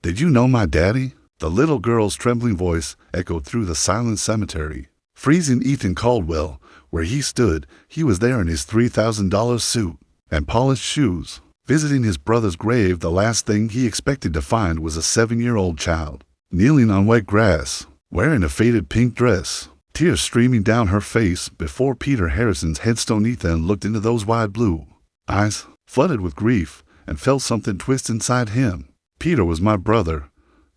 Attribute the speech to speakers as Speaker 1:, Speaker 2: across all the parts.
Speaker 1: Did you know my daddy?" The little girl's trembling voice echoed through the silent cemetery. Freezing Ethan Caldwell, where he stood, he was there in his $3,000 suit and polished shoes. Visiting his brother's grave, the last thing he expected to find was a 7-year-old child, kneeling on wet grass, wearing a faded pink dress, tears streaming down her face. Before Peter Harrison's headstone, Ethan looked into those wide blue eyes, flooded with grief, and felt something twist inside him. "Peter was my brother,"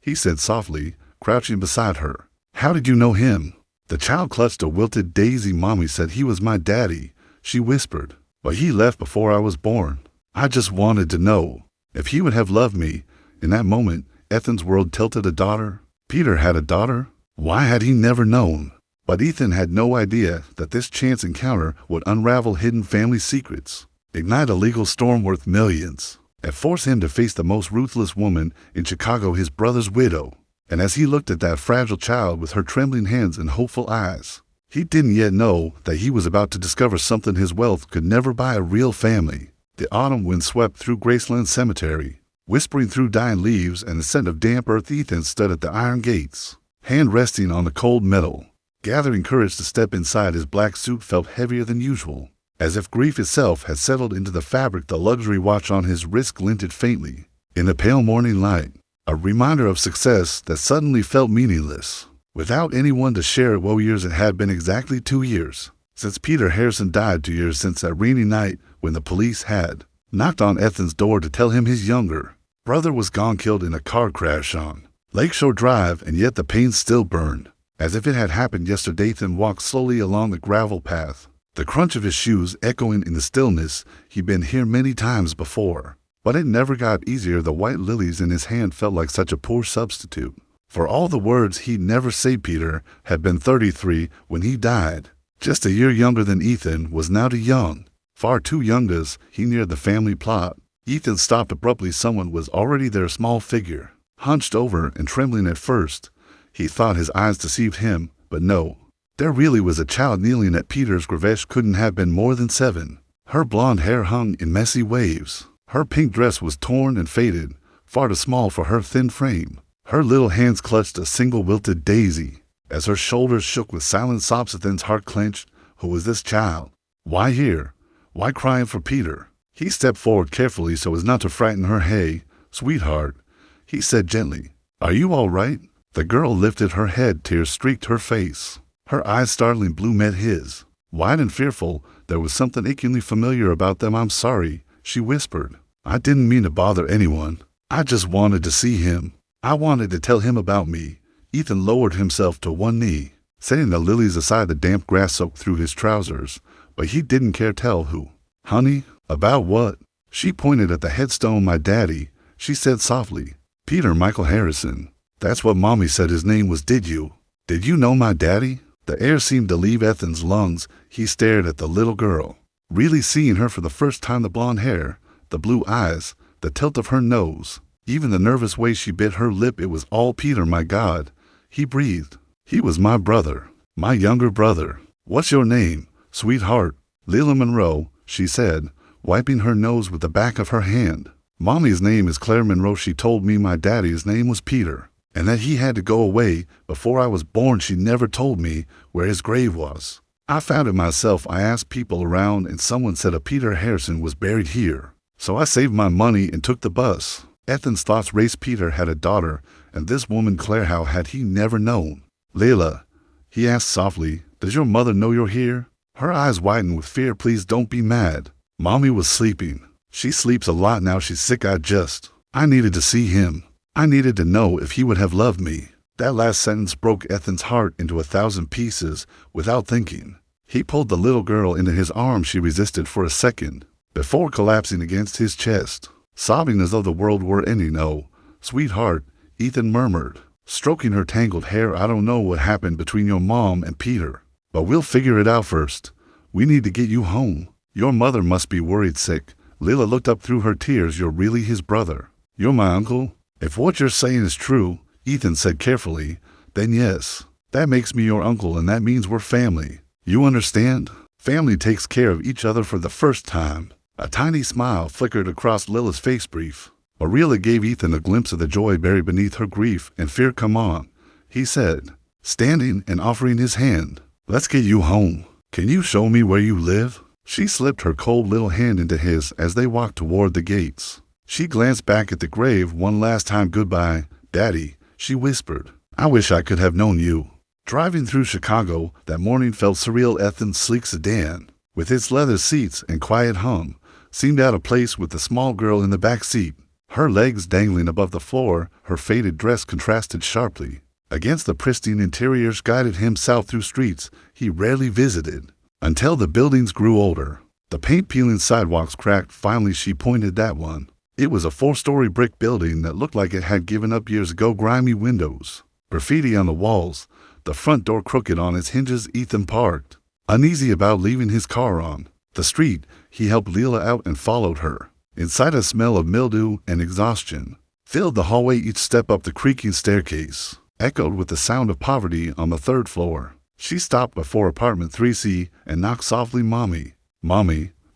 Speaker 1: he said softly, crouching beside her. "How did you know him?" The child clutched a wilted daisy. "Mommy said he was my daddy," she whispered. "But he left before I was born. I just wanted to know if he would have loved me." In that moment, Ethan's world tilted. A daughter? Peter had a daughter? Why had he never known? But Ethan had no idea that this chance encounter would unravel hidden family secrets, ignite a legal storm worth millions, and force him to face the most ruthless woman in Chicago, his brother's widow. And as he looked at that fragile child with her trembling hands and hopeful eyes, he didn't yet know that he was about to discover something his wealth could never buy: a real family. The autumn wind swept through Graceland Cemetery, whispering through dying leaves and the scent of damp earth. Ethan stood at the iron gates, hand resting on the cold metal. Gathering courage to step inside, his black suit felt heavier than usual, as if grief itself had settled into the fabric. The luxury watch on his wrist glinted faintly in the pale morning light, a reminder of success that suddenly felt meaningless. Without anyone to share it, years it had been exactly 2 years since Peter Harrison died, 2 years since that rainy night when the police had knocked on Ethan's door to tell him his younger brother was gone, killed in a car crash on Lakeshore Drive, and yet the pain still burned, as if it had happened yesterday. Ethan walked slowly along the gravel path, the crunch of his shoes echoing in the stillness. He'd been here many times before, but it never got easier. The white lilies in his hand felt like such a poor substitute for all the words he'd never say. Peter had been 33 when he died, just a year younger than Ethan was now. Too young, far too young. As he neared the family plot, Ethan stopped abruptly. Someone was already there, a small figure, hunched over and trembling. At first, he thought his eyes deceived him, but no, there really was a child kneeling at Peter's grave. Couldn't have been more than 7. Her blonde hair hung in messy waves. Her pink dress was torn and faded, far too small for her thin frame. Her little hands clutched a single wilted daisy. As her shoulders shook with silent sobs, Ethan's heart clenched. Who was this child? Why here? Why crying for Peter? He stepped forward carefully so as not to frighten her. "Hey, sweetheart," he said gently. "Are you all right?" The girl lifted her head. Tears streaked her face. Her eyes, startling blue, met his, wide and fearful. There was something achingly familiar about them. "I'm sorry," she whispered. "I didn't mean to bother anyone. I just wanted to see him. I wanted to tell him about me." Ethan lowered himself to one knee, setting the lilies aside. The damp grass soaked through his trousers, but he didn't care. "Tell who?" "Honey, about what?" She pointed at the headstone. "My daddy," she said softly. "Peter Michael Harrison. That's what Mommy said his name was." Did you know my daddy?" The air seemed to leave Ethan's lungs. He stared at the little girl, really seeing her for the first time. The blonde hair, the blue eyes, the tilt of her nose, even the nervous way she bit her lip. It was all Peter. "My God," he breathed. "He was my brother, my younger brother." "What's your name, sweetheart?" "Lila Monroe," she said, wiping her nose with the back of her hand. "Mommy's name is Claire Monroe. She told me my daddy's name was Peter, and that he had to go away before I was born. She never told me where his grave was. I found it myself. I asked people around, and someone said a Peter Harrison was buried here. So I saved my money and took the bus." Ethan's thoughts raced. Peter had a daughter, and this woman Claire, how had he never known? "Layla," he asked softly, "does your mother know you're here?" Her eyes widened with fear. "Please don't be mad. Mommy was sleeping. She sleeps a lot now. She's sick. I needed to see him. I needed to know if he would have loved me." That last sentence broke Ethan's heart into 1,000 pieces. Without thinking, he pulled the little girl into his arms. She resisted for a second before collapsing against his chest, sobbing as though the world were ending. "Oh, sweetheart," Ethan murmured, stroking her tangled hair. "I don't know what happened between your mom and Peter, but we'll figure it out first. We need to get you home. Your mother must be worried sick." Lila looked up through her tears. "You're really his brother. You're my uncle?" "If what you're saying is true," Ethan said carefully, "then yes, that makes me your uncle, and that means we're family. You understand? Family takes care of each other for the first time." A tiny smile flickered across Lila's face. "Brief. Aurelia gave Ethan a glimpse of the joy buried beneath her grief and fear. "Come on," he said, standing and offering his hand. "Let's get you home. Can you show me where you live?" She slipped her cold little hand into his as they walked toward the gates. She glanced back at the grave one last time. "Goodbye, Daddy," she whispered. "I wish I could have known you." Driving through Chicago that morning felt surreal. Ethan's sleek sedan, with its leather seats and quiet hum, seemed out of place with the small girl in the back seat. Her legs dangling above the floor, her faded dress contrasted sharply against the pristine interiors, guided him south through streets he rarely visited, until the buildings grew older. The paint-peeling sidewalks cracked. Finally, she pointed that one. It was a 4-story brick building that looked like it had given up years ago. Grimy windows, graffiti on the walls, the front door crooked on its hinges. Ethan parked, uneasy about leaving his car on the street. He helped Leela out and followed her. Inside, a smell of mildew and exhaustion filled the hallway. Each step up the creaking staircase echoed with the sound of poverty on the 3rd floor. She stopped before apartment 3C and knocked softly. Mommy,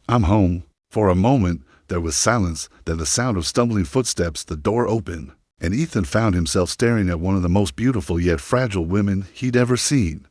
Speaker 1: I'm home." For a moment, there was silence, then the sound of stumbling footsteps. The door opened, and Ethan found himself staring at one of the most beautiful yet fragile women he'd ever seen.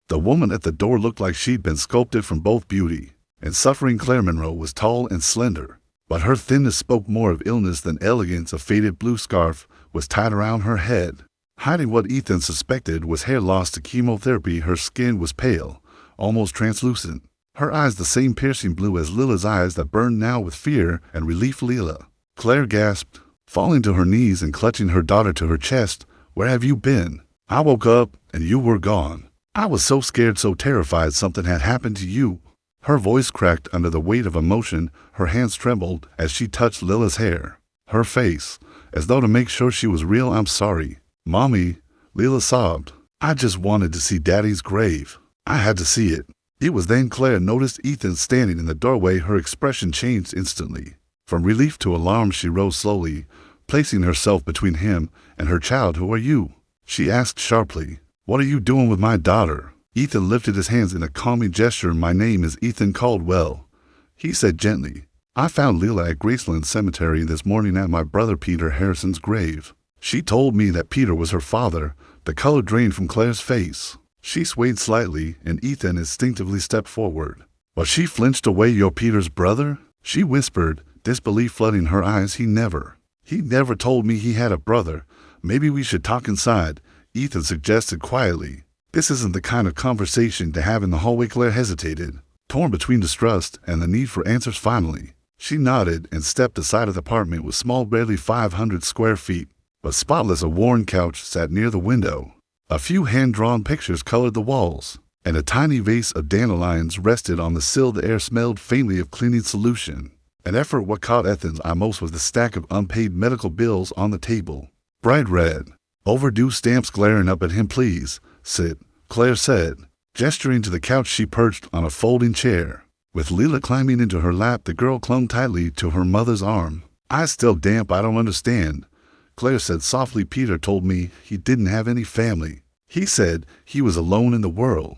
Speaker 1: The woman at the door looked like she'd been sculpted from both beauty and suffering. Claire Monroe was tall and slender, but her thinness spoke more of illness than elegance. A faded blue scarf was tied around her head, hiding what Ethan suspected was hair lost to chemotherapy. Her skin was pale, almost translucent, her eyes the same piercing blue as Lila's eyes that burned now with fear and relief. "Leela," Claire gasped, falling to her knees and clutching her daughter to her chest. "Where have you been? I woke up and you were gone. I was so scared, so terrified something had happened to you." Her voice cracked under the weight of emotion. Her hands trembled as she touched Lila's hair, her face, as though to make sure she was real. "I'm sorry, Mommy," Leela sobbed. "I just wanted to see Daddy's grave. I had to see it." It was then Claire noticed Ethan standing in the doorway. Her expression changed instantly. From relief to alarm, she rose slowly, placing herself between him and her child. "Who are you?" she asked sharply. "What are you doing with my daughter?" Ethan lifted his hands in a calming gesture. "My name is Ethan Caldwell," he said gently. "I found Leela at Graceland Cemetery this morning at my brother Peter Harrison's grave. She told me that Peter was her father." The color drained from Claire's face. She swayed slightly, and Ethan instinctively stepped forward. But she flinched away. "You're Peter's brother?" she whispered, disbelief flooding her eyes. He never told me he had a brother." "Maybe we should talk inside," Ethan suggested quietly. "This isn't the kind of conversation to have in the hallway." Claire hesitated, torn between distrust and the need for answers. Finally, she nodded and stepped aside of the apartment. Was small, barely 500 square feet, but spotless. A worn couch sat near the window. A few hand-drawn pictures colored the walls, and a tiny vase of dandelions rested on the sill. The air smelled faintly of cleaning solution. An effort. What caught Ethan's eye most was the stack of unpaid medical bills on the table. Bright red, overdue stamps glaring up at him. "Please sit," Claire said, gesturing to the couch. She perched on a folding chair, with Leela climbing into her lap. The girl clung tightly to her mother's arm. "Eyes still damp. I don't understand," Claire said softly. "Peter told me he didn't have any family. He said he was alone in the world."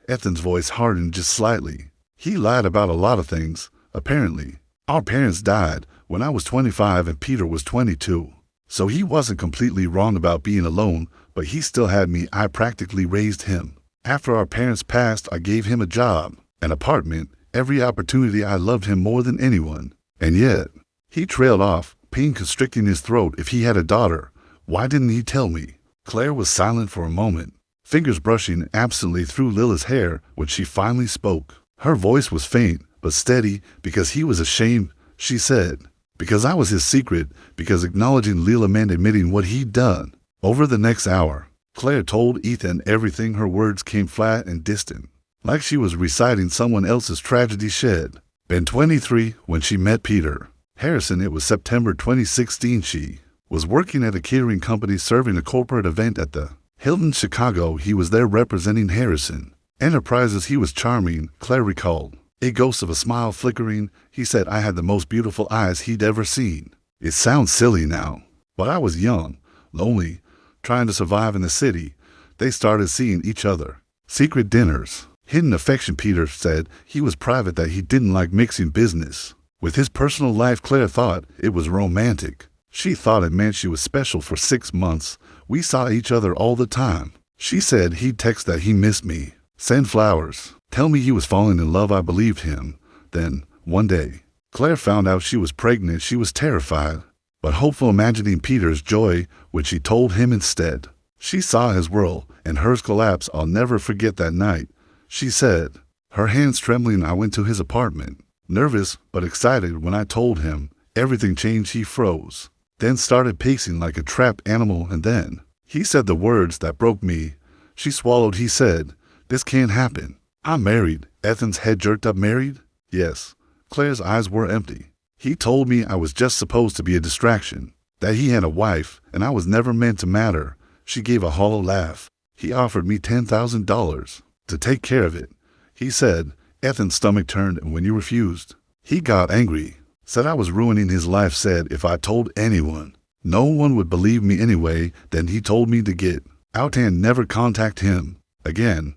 Speaker 1: Ethan's voice hardened just slightly. "He lied about a lot of things, apparently. Our parents died when I was 25 and Peter was 22. So he wasn't completely wrong about being alone, but he still had me. I practically raised him. After our parents passed, I gave him a job, an apartment, every opportunity. I loved him more than anyone. And yet," he trailed off, pain constricting his throat. "If he had a daughter, why didn't he tell me?" Claire was silent for a moment, fingers brushing absently through Lila's hair. When she finally spoke, her voice was faint but steady. "Because he was ashamed," she said. "Because I was his secret. Because acknowledging Leela meant admitting what he'd done." Over the next hour, Claire told Ethan everything. Her words came flat and distant, like she was reciting someone else's tragedy. She'd been 23 when she met Peter Harrison. It was September 2016. She was working at a catering company serving a corporate event at the Hilton Chicago. He was there representing Harrison Enterprises. He was charming, Claire recalled, a ghost of a smile flickering. He said I had the most beautiful eyes he'd ever seen. It sounds silly now, but I was young, lonely, trying to survive in the city. They started seeing each other. Secret dinners, hidden affection. Peter said he was private, that he didn't like mixing business with his personal life. Claire thought it was romantic, She thought it meant she was special for 6 months. We saw each other all the time. She said he'd text that he missed me, send flowers, tell me he was falling in love. I believed him. Then, one day, Claire found out she was pregnant. She was terrified, but hopeful, imagining Peter's joy when she told him instead. She saw his world and hers collapse. I'll never forget that night. She said, her hands trembling. I went to his apartment, nervous but excited. When I told him, everything changed. He froze, then started pacing like a trapped animal, and then he said the words that broke me. She swallowed. He said, this can't happen. I'm married. Ethan's head jerked up. Married? Yes. Claire's eyes were empty. He told me I was just supposed to be a distraction, that he had a wife and I was never meant to matter. She gave a hollow laugh. He offered me $10,000 to take care of it. He said, Ethan's stomach turned, and when you refused, he got angry, said I was ruining his life, said if I told anyone, no one would believe me anyway. Then he told me to get out and never contact him again.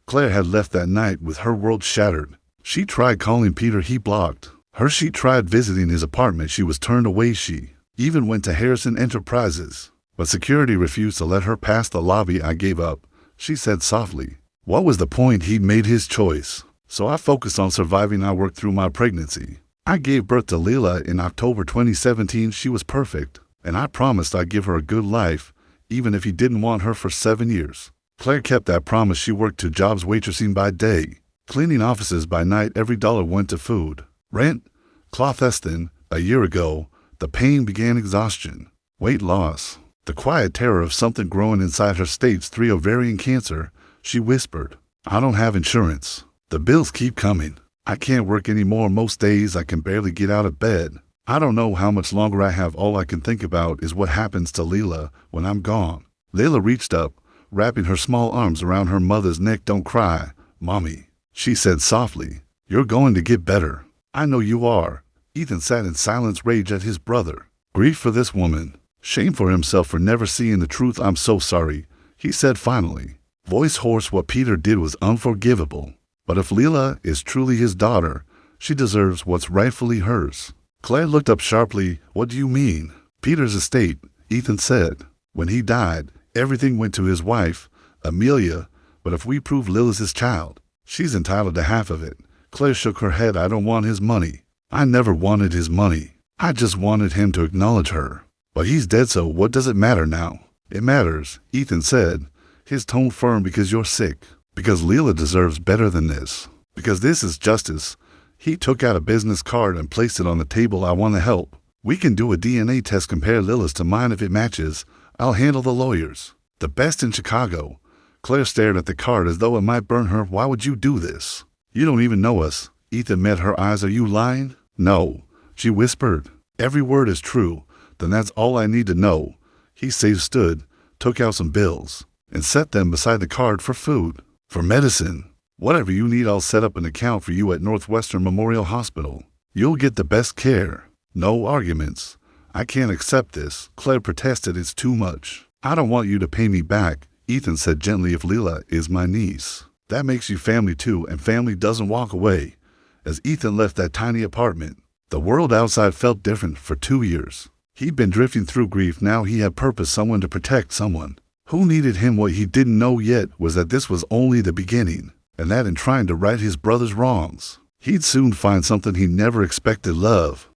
Speaker 1: Claire had left that night with her world shattered. She tried calling Peter. He blocked her. She tried visiting his apartment. She was turned away. She even went to Harrison Enterprises, but security refused to let her pass the lobby. I gave up, she said softly. What was the point? He'd made his choice, so I focused on surviving. I worked through my pregnancy. I gave birth to Leila in October 2017. She was perfect, and I promised I'd give her a good life, even if he didn't want her. For 7 years, Claire kept that promise. She worked 2 jobs, waitressing by day, cleaning offices by night. Every dollar went to food, rent, cloth. Then, a year ago, the pain began. Exhaustion, weight loss, the quiet terror of something growing inside her. Stage 3 ovarian cancer, she whispered. I don't have insurance. The bills keep coming. I can't work anymore. Most days I can barely get out of bed. I don't know how much longer I have. All I can think about is what happens to Leila when I'm gone. Leila reached up, wrapping her small arms around her mother's neck. Don't cry, Mommy, she said softly. You're going to get better. I know you are. Ethan sat in silence, rage at his brother, grief for this woman, shame for himself for never seeing the truth. I'm so sorry, he said finally, voice hoarse. What Peter did was unforgivable, but if Leila is truly his daughter, she deserves what's rightfully hers. Claire looked up sharply. What do you mean? Peter's estate, Ethan said. When he died, everything went to his wife, Amelia, but if we prove Lila's his child, she's entitled to half of it. Claire shook her head. I don't want his money. I never wanted his money. I just wanted him to acknowledge her. But he's dead, so what does it matter now? It matters, Ethan said, his tone firm. Because you're sick. Because Leila deserves better than this. Because this is justice. He took out a business card and placed it on the table. I want to help. We can do a DNA test, compare Lila's to mine. If it matches, I'll handle the lawyers, the best in Chicago. Claire stared at the card as though it might burn her. Why would you do this? You don't even know us. Ethan met her eyes. Are you lying? No, she whispered. Every word is true. Then that's all I need to know. He stood, took out some bills, and set them beside the card. For food, for medicine, whatever you need. I'll set up an account for you at Northwestern Memorial Hospital. You'll get the best care. No arguments. I can't accept this, Claire protested. It's too much. I don't want you to pay me back, Ethan said gently. If Leila is my niece, that makes you family too, and family doesn't walk away. As Ethan left that tiny apartment, the world outside felt different. For 2 years, he'd been drifting through grief. Now he had purpose, someone to protect, someone who needed him. What he didn't know yet was that this was only the beginning, and that in trying to right his brother's wrongs, he'd soon find something he never expected: love.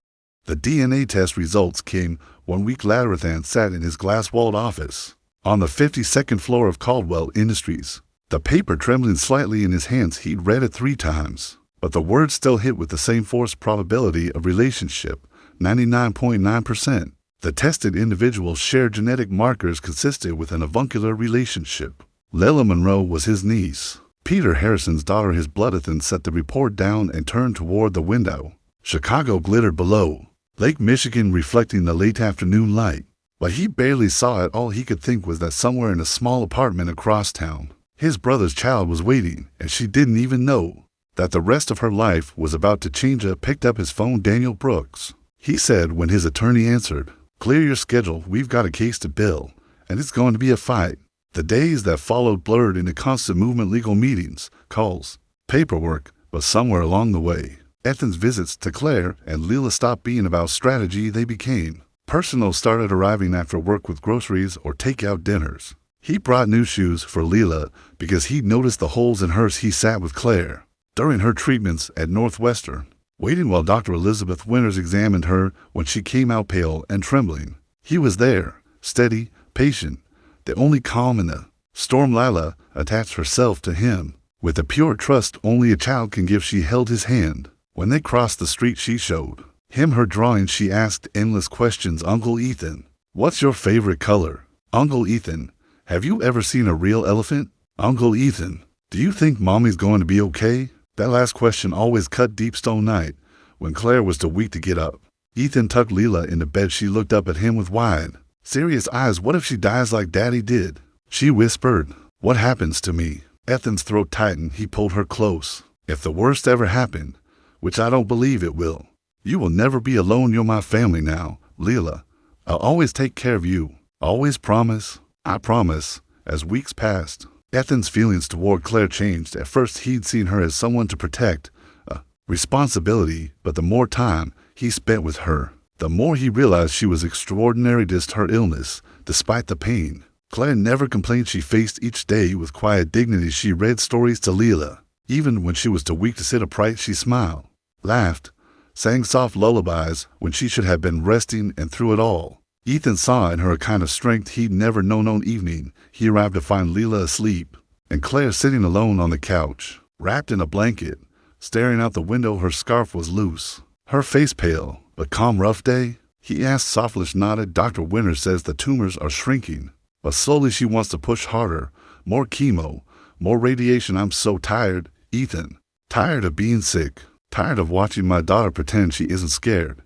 Speaker 1: The DNA test results came 1 week later. Ethan sat in his glass-walled office on the 52nd floor of Caldwell Industries, the paper trembling slightly in his hands. He'd read it 3 times, but the words still hit with the same force. Probability of relationship, 99.9%. The tested individual's shared genetic markers consisted with an avuncular relationship. Leila Monroe was his niece, Peter Harrison's daughter. His blood. Ethan set the report down and turned toward the window. Chicago glittered below, Lake Michigan reflecting the late afternoon light. But he barely saw it. All he could think was that somewhere in a small apartment across town, his brother's child was waiting, and she didn't even know that the rest of her life was about to change. Picked up his phone. Daniel Brooks, he said when his attorney answered. Clear your schedule. We've got a case to bill, and it's going to be a fight. The days that followed blurred into constant movement, legal meetings, calls, paperwork. But somewhere along the way, Ethan's visits to Claire and Leila stopped being about strategy. They became Personal started arriving after work with groceries or take-out dinners. He brought new shoes for Leela because he'd noticed the holes in hers. He sat with Claire during her treatments at Northwestern, waiting while Dr. Elizabeth Winters examined her when she came out pale and trembling. He was there, steady, patient, the only calm in the storm. Lila attached herself to him with the pure trust only a child can give. She held his hand. When they crossed the street, she showed him her drawing. She asked endless questions. Uncle Ethan, what's your favorite color? Uncle Ethan, have you ever seen a real elephant? Uncle Ethan, do you think Mommy's going to be okay? That last question always cut deep. Stone night, when Claire was too weak to get up. Ethan tucked Leela into bed. She looked up at him with wide, serious eyes. What if she dies like Daddy did? She whispered. What happens to me? Ethan's throat tightened. He pulled her close. If the worst ever happened, which I don't believe it will, you will never be alone. You're my family now, Leela. I'll always take care of you. Always promise. I promise. As weeks passed, Ethan's feelings toward Claire changed. At first he'd seen her as someone to protect, a responsibility, but the more time he spent with her, the more he realized she was extraordinary. Just her illness, despite the pain, Claire never complained. She faced each day with quiet dignity. She read stories to Leela. Even when she was too weak to sit upright, she smiled, laughed, sang soft lullabies when she should have been resting. And through it all, Ethan saw in her a kind of strength he'd never known. On evening, he arrived to find Leela asleep and Claire sitting alone on the couch, wrapped in a blanket, staring out the window. Her scarf was loose, her face pale, but calm. Rough day? He asked. Softly nodded. Dr. Winters says the tumors are shrinking, but slowly. She wants to push harder. More chemo, more radiation. I'm so tired, Ethan. Tired of being sick. Tired of watching my daughter pretend she isn't scared.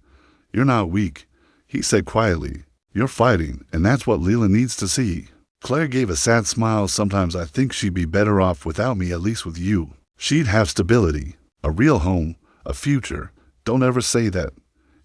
Speaker 1: You're not weak, he said quietly. You're fighting, and that's what Leela needs to see. Claire gave a sad smile. Sometimes I think she'd be better off without me, at least with you. She'd have stability, a real home, a future. Don't ever say that.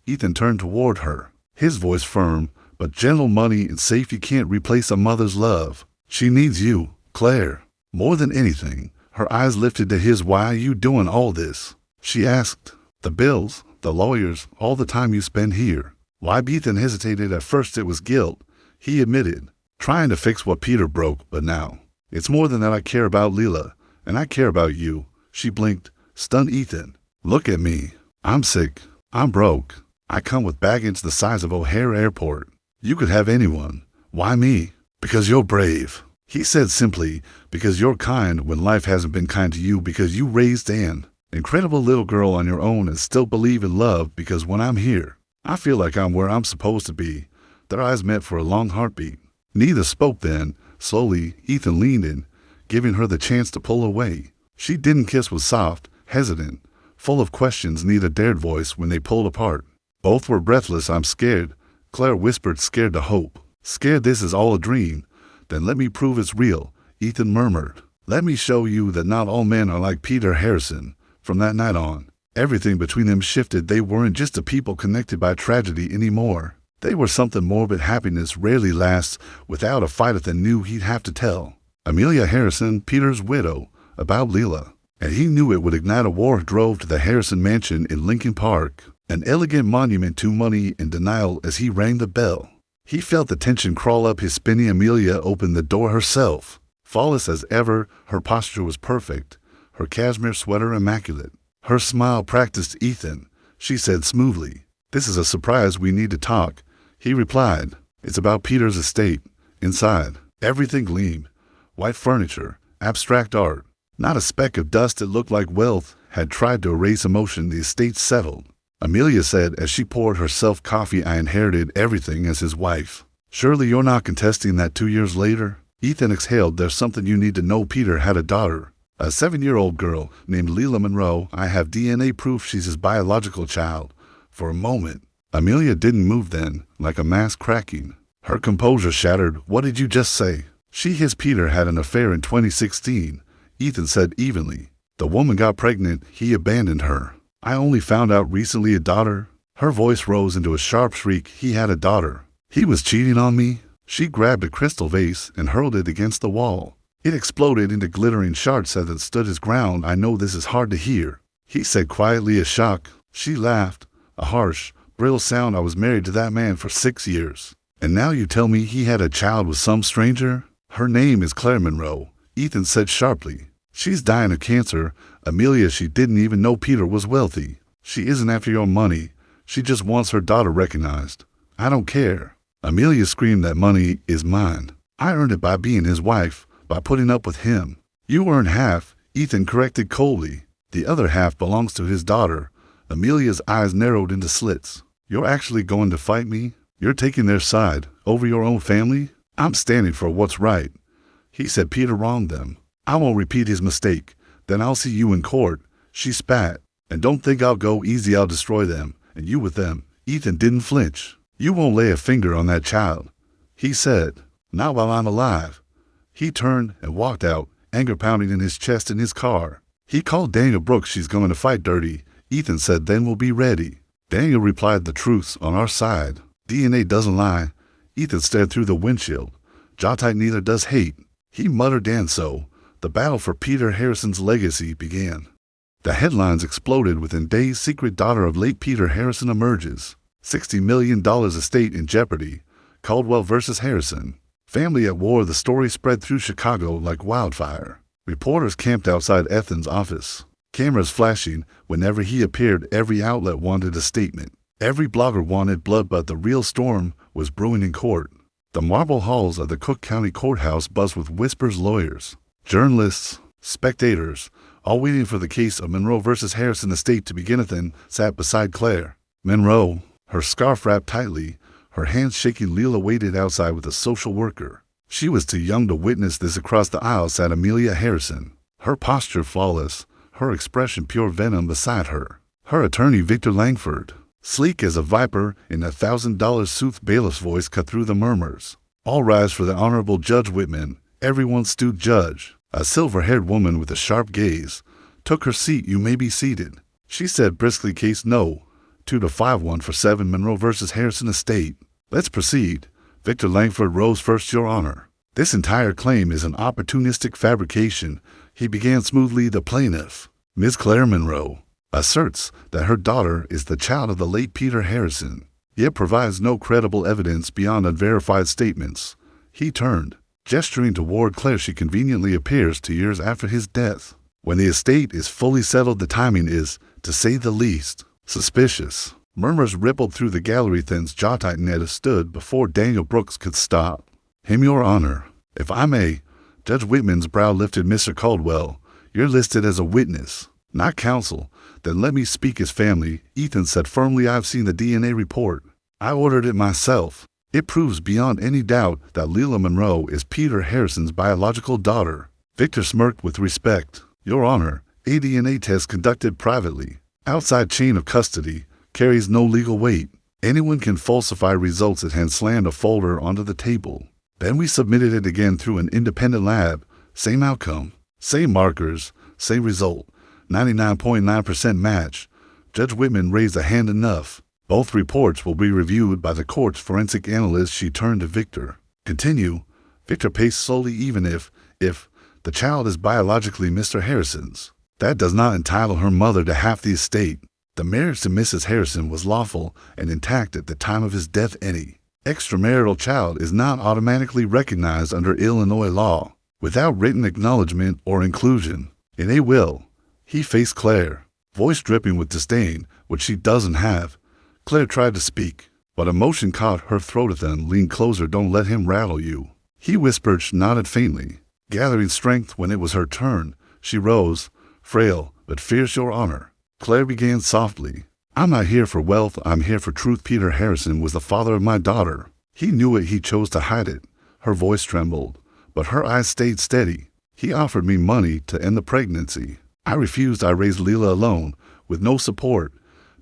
Speaker 1: Ethan turned toward her, his voice firm, but gentle. Money and safety can't replace a mother's love. She needs you, Claire, more than anything. Her eyes lifted to his. Why are you doing all this? She asked. The bills, the lawyers, all the time you spend here. Why? Ethan hesitated. At first it was guilt, he admitted, trying to fix what Peter broke. But now, it's more than that. I care about Leela, and I care about you. She blinked, stunned. Ethan, look at me. I'm sick. I'm broke. I come with baggage the size of O'Hare Airport. You could have anyone. Why me? Because you're brave, he said simply. Because you're kind when life hasn't been kind to you. Because you raised an incredible little girl on your own and still believe in love. Because when I'm here, I feel like I'm where I'm supposed to be. Their eyes met for a long heartbeat. Neither spoke. Then, slowly, Ethan leaned in, giving her the chance to pull away. She didn't kiss. Was soft, hesitant, full of questions. Neither dared voice when they pulled apart. Both were breathless. I'm scared, Claire whispered. Scared to hope. Scared this is all a dream. Then let me prove it's real, Ethan murmured. Let me show you that not all men are like Peter Harrison. From that night on, everything between them shifted. They weren't just a people connected by tragedy anymore. They were something more. But happiness rarely lasts without a fight. Ethan knew he'd have to tell Amelia Harrison, Peter's widow, about Leela, and he knew it would ignite a war. Drove to the Harrison mansion in Lincoln Park, an elegant monument to money and denial. As he rang the bell, he felt the tension crawl up his spine. Amelia opened the door herself, flawless as ever. Her posture was perfect, her cashmere sweater immaculate, her smile practiced. Ethan, she said smoothly, this is a surprise. We need to talk, he replied. It's about Peter's estate. Inside, everything gleamed. White furniture, abstract art, not a speck of dust. It looked like wealth had tried to erase emotion. The estate settled, Amelia said as she poured herself coffee. I inherited everything as his wife. Surely you're not contesting that 2 years later? Ethan exhaled. There's something you need to know. Peter had a daughter, a 7-year-old girl named Leela Monroe. I have DNA proof she's his biological child. For a moment, Amelia didn't move. Then, like a mask cracking, her composure shattered. What did you just say? His Peter had an affair in 2016, Ethan said evenly. The woman got pregnant. He abandoned her. I only found out recently. A daughter? Her voice rose into a sharp shriek. He had a daughter. He was cheating on me? She grabbed a crystal vase and hurled it against the wall. It exploded into glittering shards as it stood his ground. I know this is hard to hear, he said quietly. A shock. She laughed, a harsh, Real sound, I was married to that man for 6 years. And now you tell me he had a child with some stranger? Her name is Claire Monroe, Ethan said sharply. She's dying of cancer. Amelia, she didn't even know Peter was wealthy. She isn't after your money. She just wants her daughter recognized. I don't care. Amelia screamed that money is mine. I earned it by being his wife, by putting up with him. You earn half, Ethan corrected coldly. The other half belongs to his daughter. Amelia's eyes narrowed into slits. You're actually going to fight me? You're taking their side, over your own family? I'm standing for what's right. He said Peter wronged them. I won't repeat his mistake. Then I'll see you in court. She spat. And don't think I'll go easy, I'll destroy them, and you with them. Ethan didn't flinch. You won't lay a finger on that child, he said. Not while I'm alive. He turned and walked out, anger pounding in his chest in his car. He called Daniel Brooks. She's going to fight dirty. Ethan said, then we'll be ready. Daniel replied, the truth's on our side. DNA doesn't lie. Ethan stared through the windshield. Jaw tight, neither does hate. He muttered, and so the battle for Peter Harrison's legacy began. The headlines exploded within days. Secret daughter of late Peter Harrison emerges. $60 million estate in jeopardy. Caldwell versus Harrison. Family at war. The story spread through Chicago like wildfire. Reporters camped outside Ethan's office. Cameras flashing. Whenever he appeared, every outlet wanted a statement. Every blogger wanted blood, but the real storm was brewing in court. The marble halls of the Cook County Courthouse buzzed with whispers. Lawyers, journalists, spectators, all waiting for the case of Monroe versus Harrison estate to begin. Ethan sat beside Claire Monroe, her scarf wrapped tightly, her hands shaking. Leela waited outside with a social worker. She was too young to witness this. Across the aisle sat Amelia Harrison, her posture flawless, her expression pure venom beside her. Her attorney, Victor Langford, sleek as a viper, in a $1,000 suit. Bailiff's voice cut through the murmurs. All rise for the Honorable Judge Whitman. Everyone stood. Judge, a silver-haired woman with a sharp gaze, took her seat. You may be seated, she said briskly. Case no. 2-5-1 for 7 Monroe versus Harrison estate. Let's proceed. Victor Langford rose first. Your Honor, this entire claim is an opportunistic fabrication, he began smoothly. The plaintiff, Ms. Claire Monroe, asserts that her daughter is the child of the late Peter Harrison, yet provides no credible evidence beyond unverified statements. He turned, gesturing toward Claire. She conveniently appears 2 years after his death, when the estate is fully settled. The timing is, to say the least, suspicious. Murmurs rippled through the gallery. Thin's jaw tightened. Etta stood before Daniel Brooks could stop him. Your Honor, if I may. Judge Whitman's brow lifted. Mr. Caldwell, you're listed as a witness, not counsel. Then let me speak as family, Ethan said firmly. I've seen the DNA report. I ordered it myself. It proves beyond any doubt that Leela Monroe is Peter Harrison's biological daughter. Victor smirked with respect. Your Honor, a DNA test conducted privately, outside chain of custody, carries no legal weight. Anyone can falsify results. It hand slammed a folder onto the table. Then we submitted it again through an independent lab. Same outcome, same markers, same result. 99.9% match. Judge Whitman raised a hand. Enough. Both reports will be reviewed by the court's forensic analyst. She turned to Victor. Continue. Victor paced slowly. Even if the child is biologically Mr. Harrison's, that does not entitle her mother to half the estate. The marriage to Mrs. Harrison was lawful and intact at the time of his death. Any extramarital child is not automatically recognized under Illinois law without written acknowledgement or inclusion in a will. He faced Claire, voice dripping with disdain, which she doesn't have. Claire tried to speak, but emotion caught her throat. Ethan leaned closer. Don't let him rattle you, he whispered. She nodded faintly, gathering strength. When it was her turn, she rose, frail but fierce. Your Honor, Claire began softly, I'm not here for wealth, I'm here for truth. Peter Harrison was the father of my daughter. He knew it, he chose to hide it. Her voice trembled, but her eyes stayed steady. He offered me money to end the pregnancy. I refused. I raised Leela alone, with no support,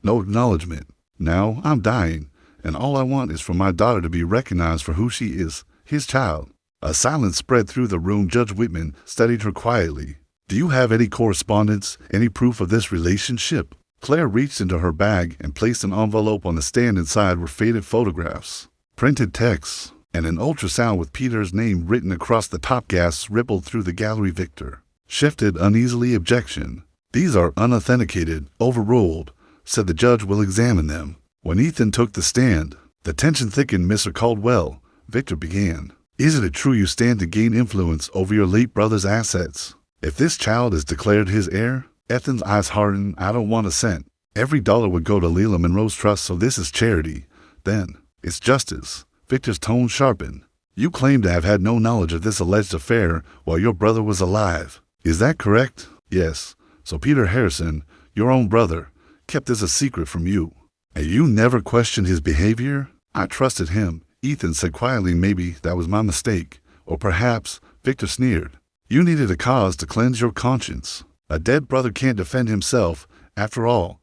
Speaker 1: no acknowledgement. Now I'm dying, and all I want is for my daughter to be recognized for who she is, his child. A silence spread through the room. Judge Whitman studied her quietly. Do you have any correspondence, any proof of this relationship? Claire reached into her bag and placed an envelope on the stand. Inside were faded photographs, printed texts, and an ultrasound with Peter's name written across the top. Gasps rippled through the gallery. Victor shifted uneasily. Objection. These are unauthenticated, overruled, said the judge. Will examine them. When Ethan took the stand, the tension thickened. Mr. Caldwell, Victor began. Isn't it true you stand to gain influence over your late brother's assets? If this child is declared his heir, Ethan's eyes hardened. I don't want a cent. Every dollar would go to Leila Monroe's trust, so this is charity. Then, it's justice. Victor's tone sharpened. You claim to have had no knowledge of this alleged affair while your brother was alive. Is that correct? Yes. So Peter Harrison, your own brother, kept this a secret from you. And you never questioned his behavior? I trusted him, Ethan said quietly. Maybe that was my mistake. Or perhaps, Victor sneered, you needed a cause to cleanse your conscience. A dead brother can't defend himself, after all.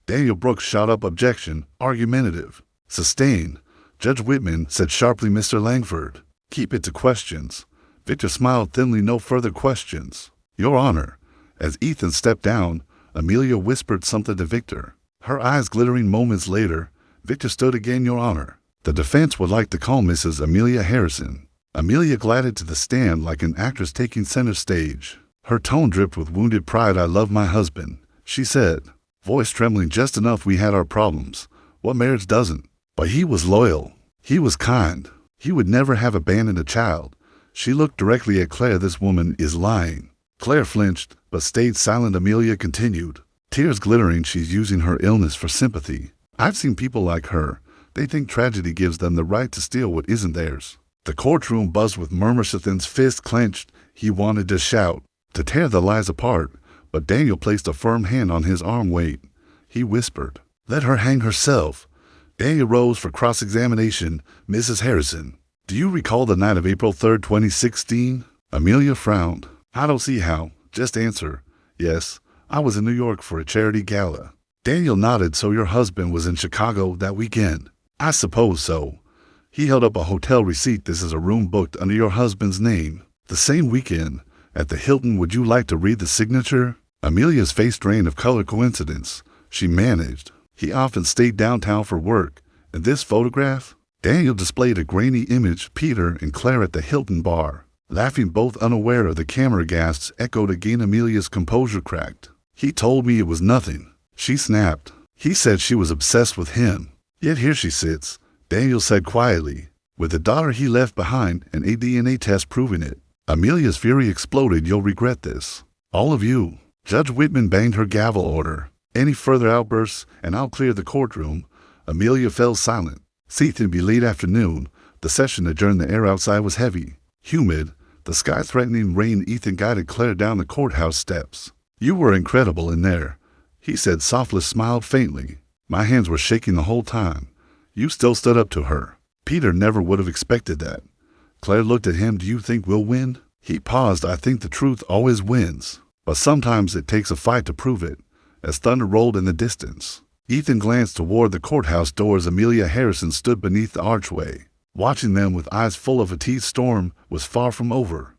Speaker 1: Daniel Brooks shot up, objection, argumentative. Sustained. Judge Whitman said sharply, Mr. Langford, keep it to questions. Victor smiled thinly. No further questions. Your Honor. As Ethan stepped down, Amelia whispered something to Victor. Her eyes glittering. Moments later, Victor stood again. Your Honor, the defense would like to call Mrs. Amelia Harrison. Amelia glided to the stand like an actress taking center stage. Her tone dripped with wounded pride. I love my husband, she said, voice trembling just enough. We had our problems. What marriage doesn't? But he was loyal. He was kind. He would never have abandoned a child. She looked directly at Claire. This woman is lying. Claire flinched, but stayed silent. Amelia continued, tears glittering. She's using her illness for sympathy. I've seen people like her. They think tragedy gives them the right to steal what isn't theirs. The courtroom buzzed with murmurs. Ethan's fist clenched. He wanted to shout, to tear the lies apart, but Daniel placed a firm hand on his arm. Wait, he whispered. Let her hang herself. Daniel rose for cross-examination. Mrs. Harrison, do you recall the night of April 3rd, 2016? Amelia frowned. I don't see how. Just answer. Yes, I was in New York for a charity gala. Daniel nodded. So your husband was in Chicago that weekend? I suppose so. He held up a hotel receipt. This is a room booked under your husband's name. The same weekend, at the Hilton. Would you like to read the signature? Amelia's face drained of color. Coincidence, she managed. He often stayed downtown for work. And this photograph? Daniel displayed a grainy image. Peter and Claire at the Hilton bar, laughing, both unaware of the camera. Gasps echoed again. Amelia's composure cracked. He told me it was nothing, she snapped. He said she was obsessed with him. Yet here she sits, Daniel said quietly, with the daughter he left behind and a DNA test proving it. Amelia's fury exploded. You'll regret this. All of you. Judge Whitman banged her gavel. Order. Any further outbursts and I'll clear the courtroom. Amelia fell silent. Seething be late afternoon. The session adjourned. The air outside was heavy, humid, the sky threatening rain. Ethan guided Claire down the courthouse steps. You were incredible in there, he said softly. Smiled faintly. My hands were shaking the whole time. You still stood up to her. Peter never would have expected that. Claire looked at him. Do you think we'll win? He paused. I think the truth always wins, but sometimes it takes a fight to prove it. As thunder rolled in the distance, Ethan glanced toward the courthouse doors. Amelia Harrison stood beneath the archway, watching them with eyes full of fatigue. Storm was far from over.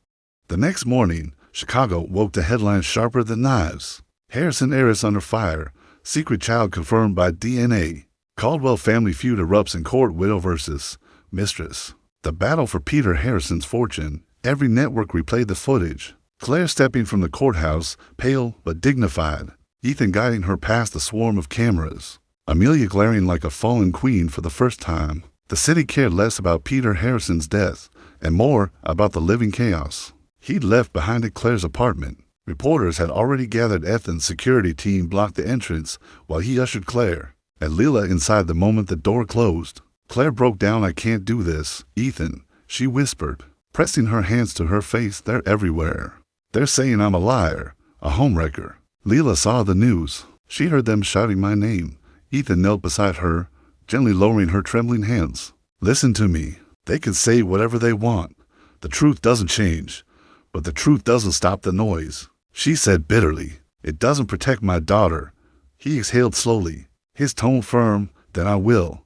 Speaker 1: The next morning, Chicago woke to headlines sharper than knives. Harrison heiress under fire. Secret child confirmed by DNA. Caldwell family feud erupts in court. Widow versus mistress. The battle for Peter Harrison's fortune. Every network replayed the footage. Claire stepping from the courthouse, pale but dignified. Ethan guiding her past the swarm of cameras. Amelia glaring like a fallen queen for the first time. The city cared less about Peter Harrison's death and more about the living chaos he'd left behind at Claire's apartment. Reporters had already gathered. Ethan's security team blocked the entrance while he ushered Claire and Leila inside. The moment the door closed, Claire broke down. I can't do this, Ethan, she whispered, pressing her hands to her face. They're everywhere. They're saying I'm a liar, a homewrecker. Leila saw the news. She heard them shouting my name. Ethan knelt beside her, gently lowering her trembling hands. Listen to me. They can say whatever they want. The truth doesn't change, but the truth doesn't stop the noise, she said bitterly. It doesn't protect my daughter. He exhaled slowly, his tone firm. Then I will.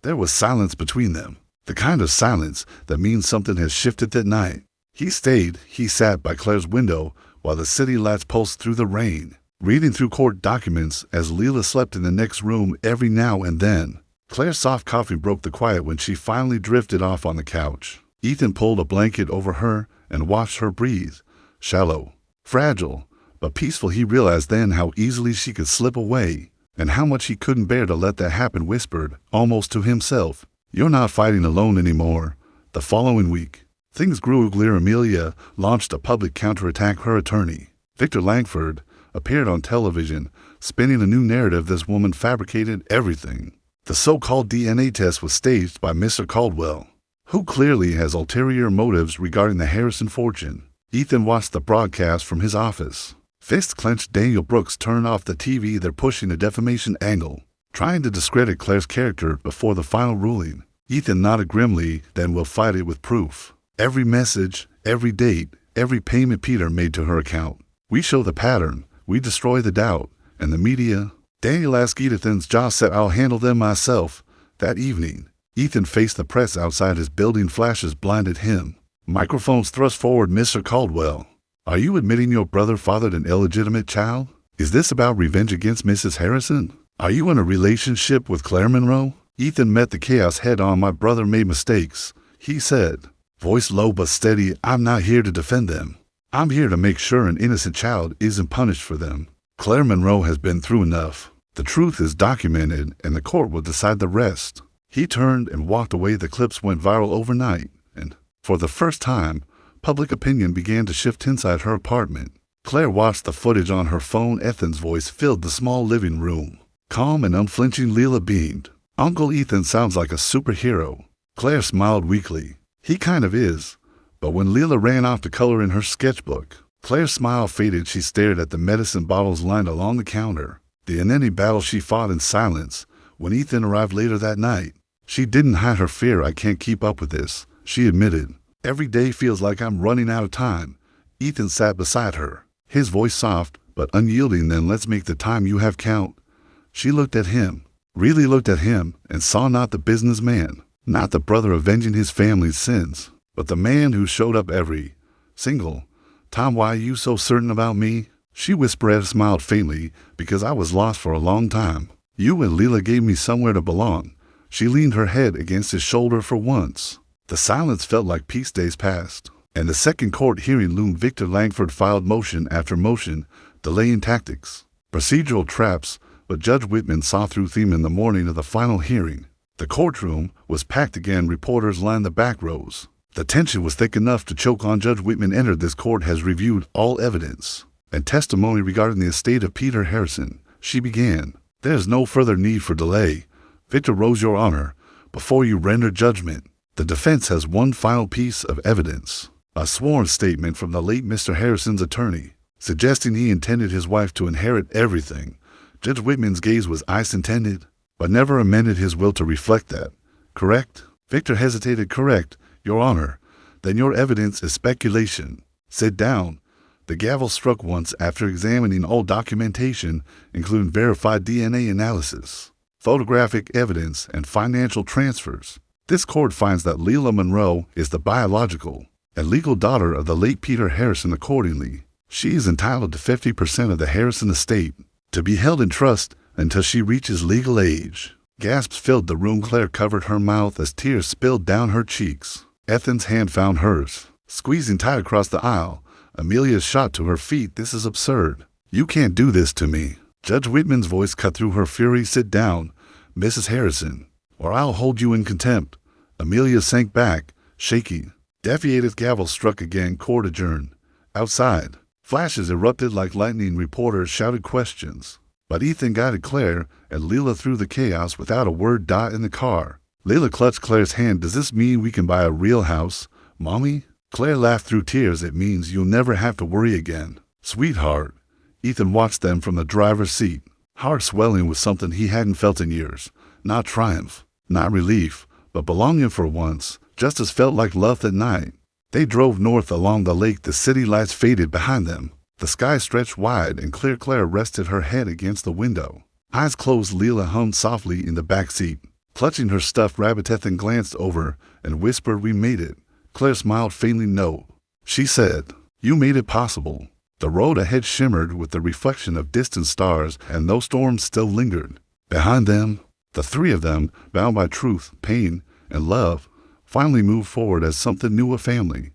Speaker 1: There was silence between them, the kind of silence that means something has shifted that night. He sat by Claire's window while the city lights pulsed through the rain, reading through court documents as Leila slept in the next room. Every now and then, Claire's soft coughing broke the quiet. When she finally drifted off on the couch, Ethan pulled a blanket over her and watched her breathe. Shallow, fragile, but peaceful. He realized then how easily she could slip away. and how much he couldn't bear to let that happen, whispered, almost to himself, "You're not fighting alone anymore." The following week, things grew uglier. Amelia launched a public counterattack. Her attorney, Victor Langford, appeared on television, spinning a new narrative. This woman fabricated everything. The so-called DNA test was staged by Mr. Caldwell, who clearly has ulterior motives regarding the Harrison fortune. Ethan watched the broadcast from his office. Fists clenched. Daniel Brooks turned off the TV. They're pushing a defamation angle, trying to discredit Claire's character before the final ruling. Ethan nodded grimly. "Then we'll fight it with proof. Every message, every date, every payment Peter made to her account. We show the pattern. We destroy the doubt. And the media?" Daniel asked. Ethan's jaw set. "I'll handle them myself." That evening, Ethan faced the press outside his building. Flashes blinded him. Microphones thrust forward. "Mr. Caldwell, are you admitting your brother fathered an illegitimate child? Is this about revenge against Mrs. Harrison? Are you in a relationship with Claire Monroe?" Ethan met the chaos head on. "My brother made mistakes," he said, voice low but steady. "I'm not here to defend them. I'm here to make sure an innocent child isn't punished for them. Claire Monroe has been through enough. The truth is documented, and the court will decide the rest." He turned and walked away. The clips went viral overnight, and for the first time, public opinion began to shift inside her apartment. Claire watched the footage on her phone. Ethan's voice filled the small living room. Calm and unflinching, Leela beamed. "Uncle Ethan sounds like a superhero." Claire smiled weakly. "He kind of is." But when Leela ran off to color in her sketchbook, Claire's smile faded. She stared at the medicine bottles lined along the counter. The unending battle she fought in silence. When Ethan arrived later that night, she didn't hide her fear. "I can't keep up with this," she admitted. "Every day feels like I'm running out of time." Ethan sat beside her, his voice soft but unyielding. "Then let's make the time you have count." She looked at him, really looked at him, and saw not the businessman, not the brother avenging his family's sins, but the man who showed up every single time. "Why are you so certain about me?" she whispered, smiled faintly. "Because I was lost for a long time. You and Leela gave me somewhere to belong." She leaned her head against his shoulder. For once, the silence felt like peace. Days passed, and the second court hearing loomed. Victor Langford filed motion after motion, delaying tactics, procedural traps, but Judge Whitman saw through them. In the morning of the final hearing, the courtroom was packed again. Reporters lined the back rows. The tension was thick enough to choke on. Judge Whitman entered. "This court has reviewed all evidence and testimony regarding the estate of Peter Harrison," she began. "There is no further need for delay." Victor rose. "Your Honor, before you render judgment, the defense has one final piece of evidence, a sworn statement from the late Mr. Harrison's attorney, suggesting he intended his wife to inherit everything." Judge Whitman's gaze was ice. "Intended, but never amended his will to reflect that, correct?" Victor hesitated. "Correct, Your Honor." "Then your evidence is speculation." "Sit down." The gavel struck once. "After examining all documentation, including verified DNA analysis, photographic evidence, and financial transfers, this court finds that Leela Monroe is the biological and legal daughter of the late Peter Harrison. Accordingly, she is entitled to 50% of the Harrison estate, to be held in trust until she reaches legal age." Gasps filled the room. Claire covered her mouth as tears spilled down her cheeks. Ethan's hand found hers, squeezing tight across the aisle. Amelia shot to her feet. "This is absurd. You can't do this to me." Judge Whitman's voice cut through her fury. "Sit down, Mrs. Harrison, or I'll hold you in contempt." Amelia sank back, shaking. Defiated gavel struck again. Court adjourned. Outside, flashes erupted like lightning. Reporters shouted questions, but Ethan guided Claire and Leela through the chaos without a word. In the car, Leela clutched Claire's hand. "Does this mean we can buy a real house, Mommy?" Claire laughed through tears. "It means you'll never have to worry again, sweetheart." Ethan watched them from the driver's seat, heart swelling with something he hadn't felt in years. Not triumph, not relief, but belonging for once. Justice felt like love that night. They drove north along the lake. The city lights faded behind them. The sky stretched wide and clear. Claire rested her head against the window. Eyes closed, Leela hummed softly in the back seat, clutching her stuffed rabbit. Ethan glanced over and whispered, "We made it." Claire smiled faintly. "No," she said. "You made it possible." The road ahead shimmered with the reflection of distant stars, and those storms still lingered. Behind them, the three of them, bound by truth, pain, and love, finally moved forward as something new, a family.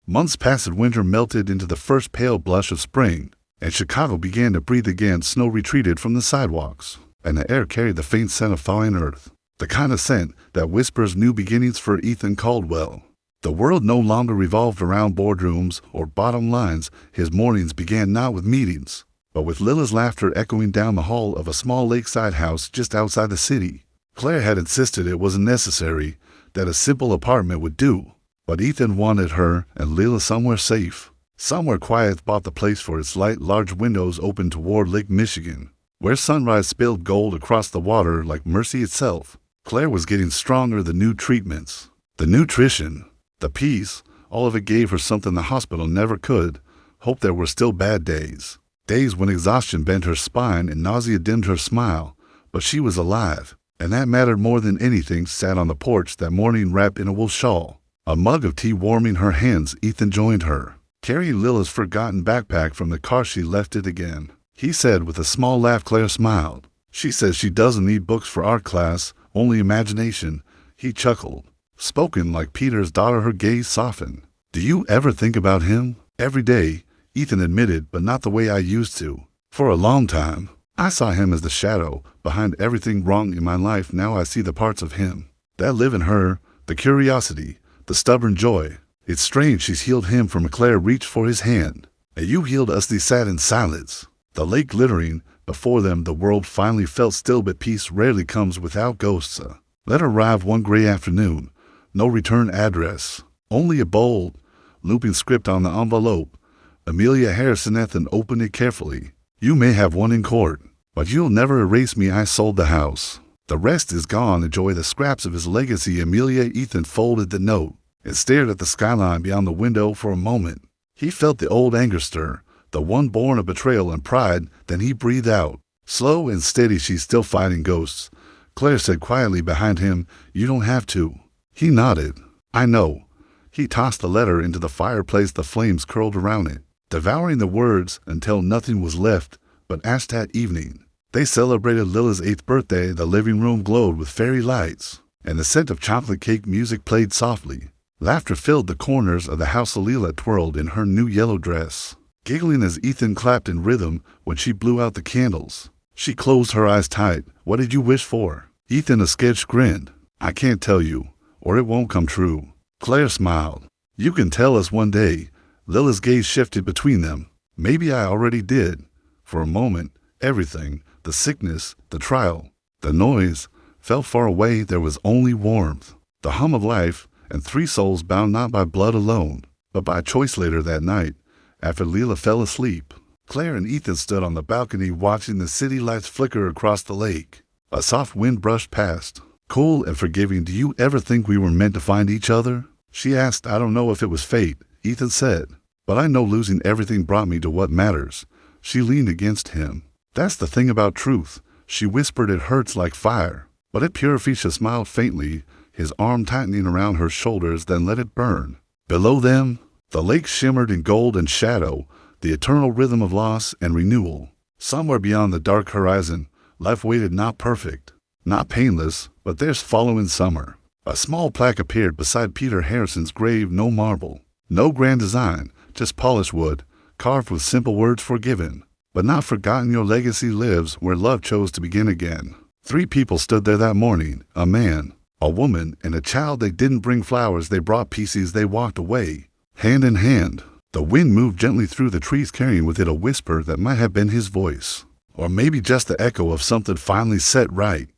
Speaker 1: Months passed. Winter melted into the first pale blush of spring, and Chicago began to breathe again. Snow retreated from the sidewalks. and the air carried the faint scent of thawing earth, the kind of scent that whispers new beginnings for Ethan Caldwell. The world no longer revolved around boardrooms or bottom lines. His mornings began not with meetings, but with Lila's laughter echoing down the hall of a small lakeside house just outside the city. Claire had insisted it wasn't necessary, that a simple apartment would do. But Ethan wanted her and Lila somewhere safe, somewhere quiet bought the place for its light, large windows open toward Lake Michigan, where sunrise spilled gold across the water like mercy itself. Claire was getting stronger. The new treatments, the nutrition, the peace, all of it gave her something the hospital never could. Hope. There were still bad days. Days when exhaustion bent her spine and nausea dimmed her smile, but she was alive, and that mattered more than anything. Sat on the porch that morning wrapped in a wool shawl, a mug of tea warming her hands. Ethan joined her, carrying Lila's forgotten backpack from the car. She left it again, he said with a small laugh. Claire smiled. She says she doesn't need books for art class, only imagination. He chuckled. Spoken like Peter's daughter. Her gaze softened. Do you ever think about him? Every day, Ethan admitted, but not the way I used to. For a long time, I saw him as the shadow behind everything wrong in my life. Now I see the parts of him that live in her, the curiosity, the stubborn joy. It's strange she's healed him from. Claire reached for his hand. And you healed us. They sat in silence, the lake glittering before them. The world finally felt still, but peace rarely comes without ghosts. Letter arrived one gray afternoon. No return address, only a bold, looping script on the envelope. Amelia Harrison. Ethan opened it carefully. You may have won in court, but you'll never erase me. I sold the house. The rest is gone. Enjoy the scraps of his legacy. Amelia. Ethan folded the note and stared at the skyline beyond the window for a moment. He felt the old anger stir, the one born of betrayal and pride. Then he breathed out, slow and steady. She's still fighting ghosts, Claire said quietly behind him. You don't have to. He nodded. I know. He tossed the letter into the fireplace. The flames curled around it, devouring the words until nothing was left but ash. That evening, they celebrated Lila's 8th birthday. The living room glowed with fairy lights, and the scent of chocolate cake. Music played softly. Laughter filled the corners of the house. Lila twirled in her new yellow dress, giggling as Ethan clapped in rhythm when she blew out the candles. She closed her eyes tight. What did you wish for? Ethan, a sketch, grinned. I can't tell you, or it won't come true. Claire smiled. You can tell us one day. Lila's gaze shifted between them. Maybe I already did. For a moment, everything, the sickness, the trial, the noise, felt far away. There was only warmth, the hum of life, and 3 souls bound not by blood alone, but by choice. Later that night, after Lila fell asleep, Claire and Ethan stood on the balcony watching the city lights flicker across the lake. A soft wind brushed past, cool and forgiving. Do you ever think we were meant to find each other? She asked. I don't know if it was fate, Ethan said, but I know losing everything brought me to what matters. She leaned against him. That's the thing about truth, she whispered. It hurts like fire, but it purifies. He smiled faintly, his arm tightening around her shoulders. Then let it burn. Below them, the lake shimmered in gold and shadow, the eternal rhythm of loss and renewal. Somewhere beyond the dark horizon, life waited, not perfect, not painless, but there's following summer. A small plaque appeared beside Peter Harrison's grave. No marble, no grand design, just polished wood, carved with simple words. Forgiven, but not forgotten. Your legacy lives where love chose to begin again. 3 people stood there that morning, a man, a woman, and a child. They didn't bring flowers, they brought pieces. They walked away, hand in hand. The wind moved gently through the trees, carrying with it a whisper that might have been his voice, or maybe just the echo of something finally set right.